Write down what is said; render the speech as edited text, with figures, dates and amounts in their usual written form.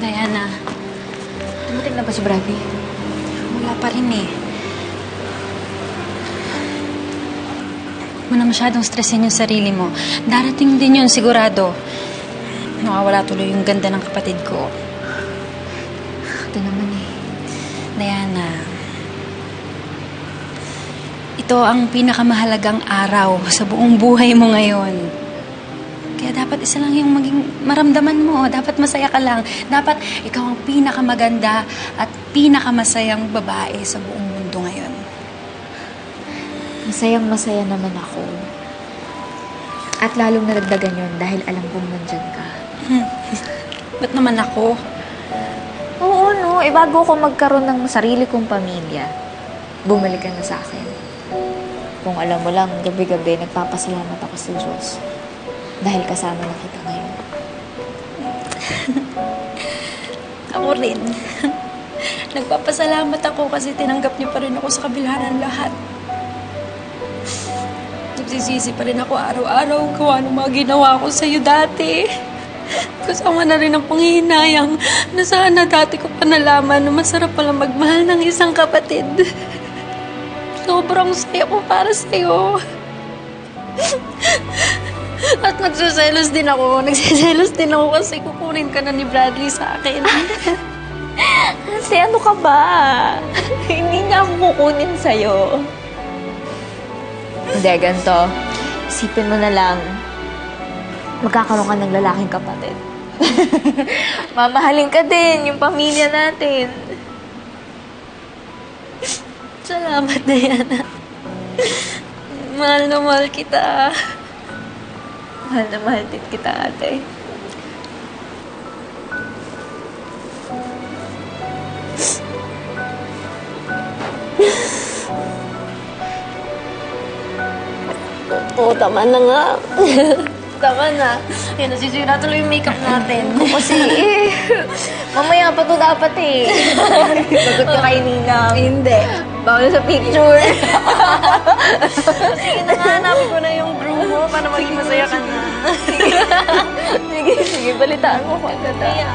Diana, Dumating na ba si Bradley? wala pa rin eh. Huwag mo na masyadong stressin yung sarili mo. Darating din yun, sigurado. Nakawala tuloy yung ganda ng kapatid ko. Ito naman eh. Diana, ito ang pinakamahalagang araw sa buong buhay mo ngayon. Kaya dapat isa lang yung maging maramdaman mo. Dapat masaya ka lang. Dapat ikaw ang pinakamaganda at pinakamasayang babae sa buong mundo ngayon. Masayang-masaya naman ako. At lalong naragdagan yun dahil alam kong nandyan ka. Ba't naman ako? Oo, no. Bago ko magkaroon ng sarili kong pamilya, bumalik ka na sa akin. Kung alam mo lang, gabi-gabi, nagpapasalamat ako sa Diyos. Dahil kasama na kita ngayon. Ako rin. Nagpapasalamat ako kasi tinanggap niyo pa rin ako sa kabila ng lahat. Nagsisisi pa rin ako araw-araw gawa ng mga ginawa ko sa'yo dati. Kasama na rin ang panghihinayang na sana dati ko pa nalaman na masarap pala magmahal ng isang kapatid. Sobrang saya ko para sa'yo. At nagsiselos din ako. Nagsiselos din ako kasi kukunin ka na ni Bradley sa akin. Kasi ano ka ba? Hindi niya ako kukunin sa'yo. Hindi, ganito. Isipin mo na lang, magkakaroon ka ng lalaking kapatid. Mamahalin ka din, yung pamilya natin. Salamat, Diana. Mahal na mahal kita. Mahal na mahal din kita, ate. Oo, tama na nga. Tama na. Yan, nasisira tuloy yung makeup natin. Kasi mamaya pa to dapat eh. Sagot ka kay Nina. Hindi. Bawal sa picture. Sige na nga, hanapin ko na yung groom mo para maging masaya ka na. Sige, balitaan mo ko. Kaya.